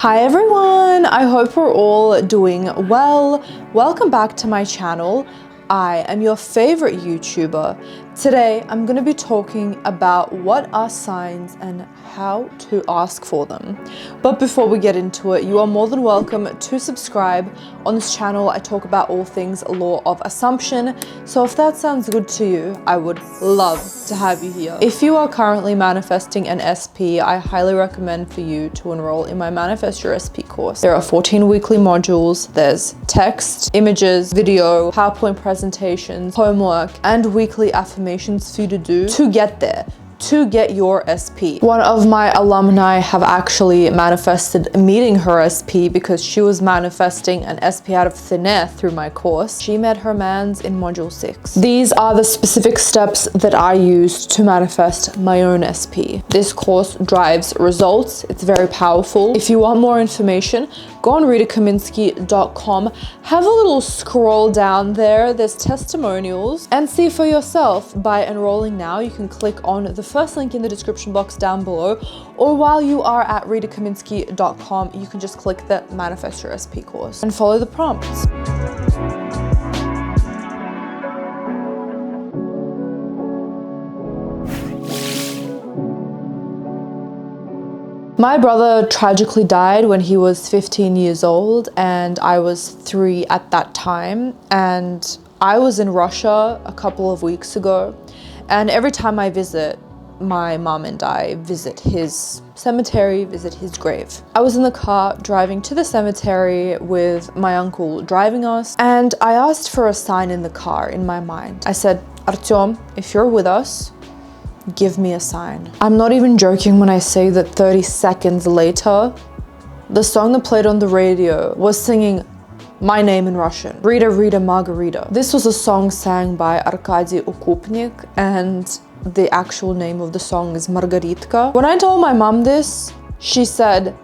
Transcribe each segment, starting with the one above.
Hi everyone, I hope we're all doing well. Welcome back to my channel. I am your favorite YouTuber. Today, I'm going to be talking about what are signs and how to ask for them. But before we get into it, you are more than welcome to subscribe. On this channel, I talk about all things law of assumption. So if that sounds good to you, I would love to have you here. If you are currently manifesting an SP, I highly recommend for you to enroll in my Manifest Your SP course. There are 14 weekly modules. There's text, images, video, PowerPoint presentations, homework, and weekly affirmations for you to do to get there, to get your SP. One of my alumni have actually manifested meeting her SP because she was manifesting an SP out of thin air through my course. She met her mans in module 6. These are the specific steps that I used to manifest my own SP. This course drives results. It's very powerful. If you want more information, go on RitaKaminski.com, have a little scroll down there, there's testimonials, and see for yourself. By enrolling now, you can click on the first link in the description box down below, or while you are at RitaKaminski.com, you can just click the Manifest Your SP course and follow the prompts. My brother tragically died when he was 15 years old and I was 3 at that time, and I was in Russia a couple of weeks ago, and every time I visit, my mom and I visit his cemetery, visit his grave. I was in the car driving to the cemetery with my uncle driving us, and I asked for a sign in the car in my mind. I said, "Artyom, if you're with us, give me a sign." I'm not even joking when I say that 30 seconds later, the song that played on the radio was singing my name in Russian, Rita, Rita, Margarita. This was a song sang by Arkady Ukupnik, and the actual name of the song is Margaritka. When I told my mom this, she said,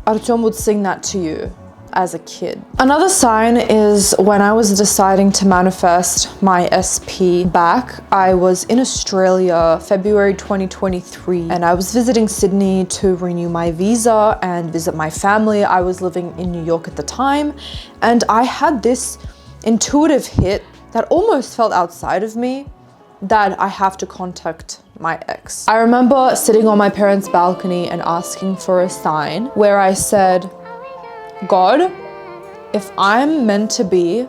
"Artyom would sing that to you as a kid." Another sign is when I was deciding to manifest my SP back. I was in Australia, February 2023, and I was visiting Sydney to renew my visa and visit my family. I was living in New York at the time, and I had this intuitive hit that almost felt outside of me, that I have to contact my ex. I remember sitting on my parents' balcony and asking for a sign where I said, "God, if I'm meant to be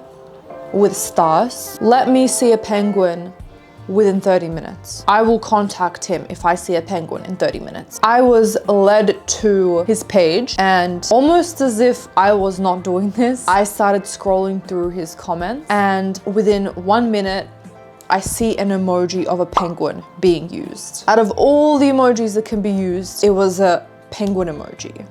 with Stas, let me see a penguin within 30 minutes. I will contact him if I see a penguin in 30 minutes. I was led to his page, and almost as if I was not doing this, I started scrolling through his comments, and within 1 minute, I see an emoji of a penguin being used. Out of all the emojis that can be used, it was a penguin emoji.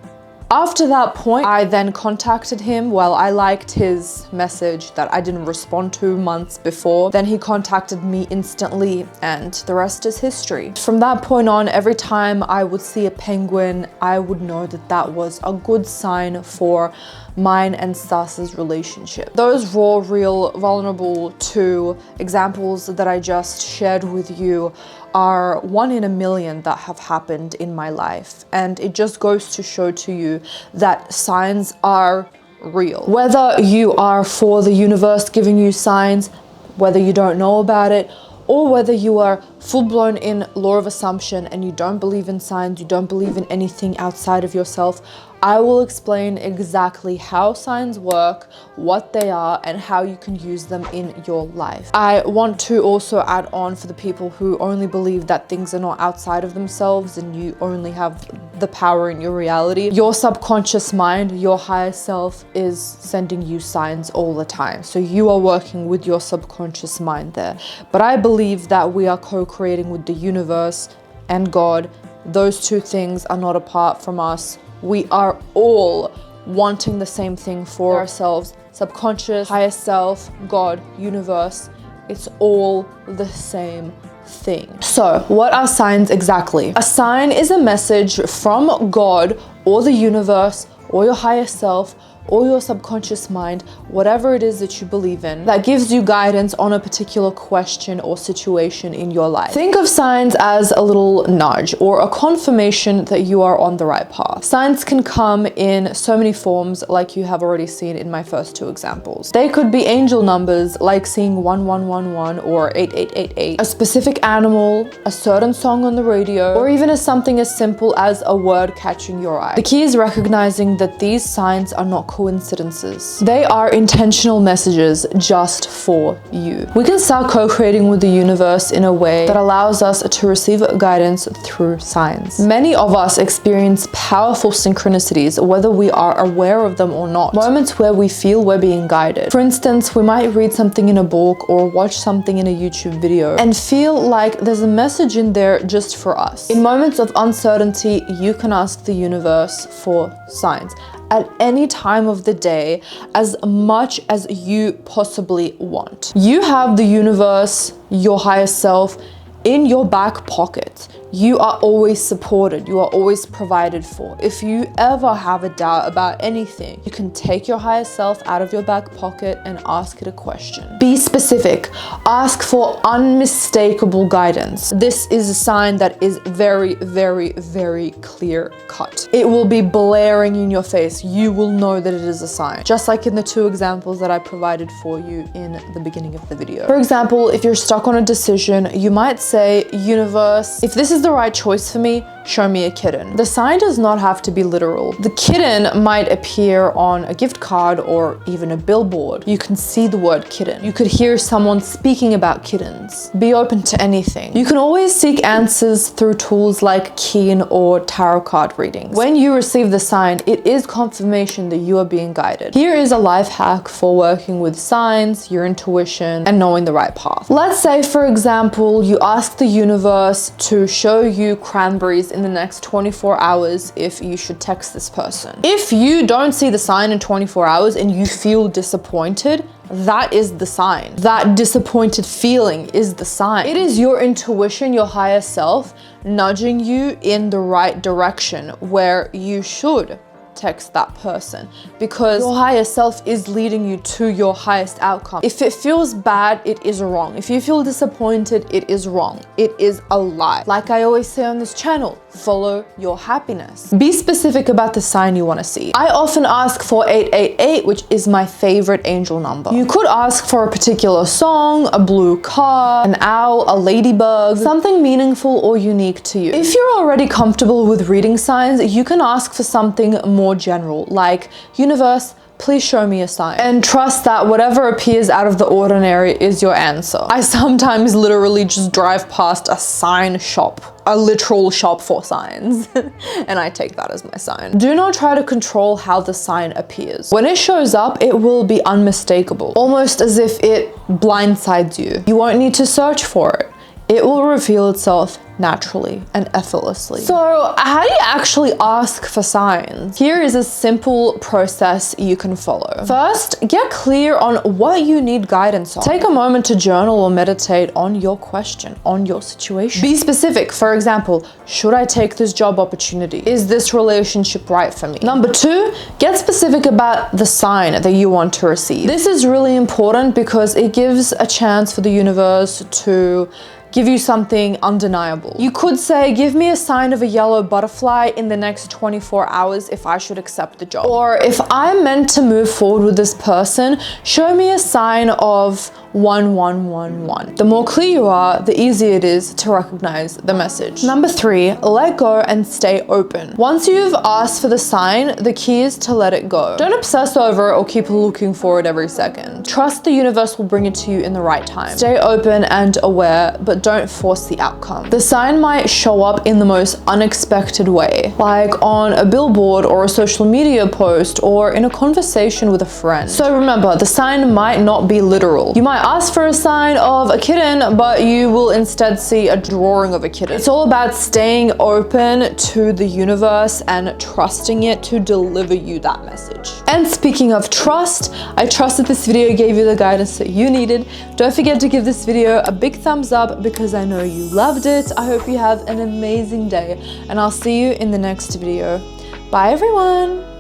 After that point, I then contacted him. Well, I liked his message that I didn't respond to months before. Then he contacted me instantly, and the rest is history. From that point on, every time I would see a penguin, I would know that that was a good sign for mine and Stas's relationship. Those raw, real, vulnerable 2 examples that I just shared with you are 1 in a million that have happened in my life. And it just goes to show to you that signs are real. Whether you are for the universe giving you signs, whether you don't know about it, or whether you are full-blown in law of assumption and you don't believe in signs, you don't believe in anything outside of yourself, I will explain exactly how signs work, what they are, and how you can use them in your life. I want to also add on for the people who only believe that things are not outside of themselves and you only have the power in your reality. Your subconscious mind, your higher self, is sending you signs all the time. So you are working with your subconscious mind there. But I believe that we are co-creating with the universe and God. Those 2 things are not apart from us. We are all wanting the same thing for ourselves. Subconscious, higher self, God, universe. It's all the same thing. So, what are signs exactly? A sign is a message from God or the universe or your higher self or your subconscious mind, whatever it is that you believe in, that gives you guidance on a particular question or situation in your life. Think of signs as a little nudge or a confirmation that you are on the right path. Signs can come in so many forms, like you have already seen in my first two examples. They could be angel numbers, like seeing 1111 or 8888, a specific animal, a certain song on the radio, or even as something as simple as a word catching your eye. The key is recognizing that these signs are not coincidences. They are intentional messages just for you. We can start co-creating with the universe in a way that allows us to receive guidance through signs. Many of us experience powerful synchronicities, whether we are aware of them or not. Moments where we feel we're being guided. For instance, we might read something in a book or watch something in a YouTube video and feel like there's a message in there just for us. In moments of uncertainty, you can ask the universe for signs at any time of the day, as much as you possibly want. You have the universe, your higher self, in your back pocket. You are always supported. You are always provided for. If you ever have a doubt about anything, you can take your higher self out of your back pocket and ask it a question. Be specific. Ask for unmistakable guidance. This is a sign that is very, very, very clear cut. It will be blaring in your face. You will know that it is a sign. Just like in the two examples that I provided for you in the beginning of the video. For example, if you're stuck on a decision, you might say, universe, if this is the right choice for me, show me a kitten. The sign does not have to be literal. The kitten might appear on a gift card or even a billboard. You can see the word kitten. You could hear someone speaking about kittens. Be open to anything. You can always seek answers through tools like Keen or tarot card readings. When you receive the sign, it is confirmation that you are being guided. Here is a life hack for working with signs, your intuition, and knowing the right path. Let's say, for example, you ask the universe to show you cranberries in the next 24 hours if you should text this person. If you don't see the sign in 24 hours and you feel disappointed, that is the sign. That disappointed feeling is the sign. It is your intuition, your higher self, nudging you in the right direction where you should text that person, because your higher self is leading you to your highest outcome. If it feels bad, it is wrong. If you feel disappointed, it is wrong. It is a lie. Like I always say on this channel, follow your happiness. Be specific about the sign you want to see. I often ask for 888, which is my favorite angel number. You could ask for a particular song, a blue car, an owl, a ladybug, something meaningful or unique to you. If you're already comfortable with reading signs, you can ask for something more general, like, universe, please show me a sign. And trust that whatever appears out of the ordinary is your answer. I sometimes literally just drive past a sign shop, a literal shop for signs, and I take that as my sign. Do not try to control how the sign appears. When it shows up, it will be unmistakable, almost as if it blindsides you. You won't need to search for it. It will reveal itself naturally and effortlessly. So how do you actually ask for signs? Here is a simple process you can follow. First, get clear on what you need guidance on. Take a moment to journal or meditate on your question, on your situation. Be specific. For example, should I take this job opportunity? Is this relationship right for me? Number two, get specific about the sign that you want to receive. This is really important because it gives a chance for the universe to give you something undeniable. You could say, give me a sign of a yellow butterfly in the next 24 hours if I should accept the job. Or if I'm meant to move forward with this person, show me a sign of 1111. The more clear you are, the easier it is to recognize the message. Number three, let go and stay open. Once you've asked for the sign, the key is to let it go. Don't obsess over it or keep looking for it every second. Trust the universe will bring it to you in the right time. Stay open and aware, but don't force the outcome. The sign might show up in the most unexpected way, like on a billboard or a social media post or in a conversation with a friend. So remember, the sign might not be literal. You might ask for a sign of a kitten, but you will instead see a drawing of a kitten. It's all about staying open to the universe and trusting it to deliver you that message. And speaking of trust, I trust that this video gave you the guidance that you needed. Don't forget to give this video a big thumbs up because I know you loved it. I hope you have an amazing day and I'll see you in the next video. Bye everyone.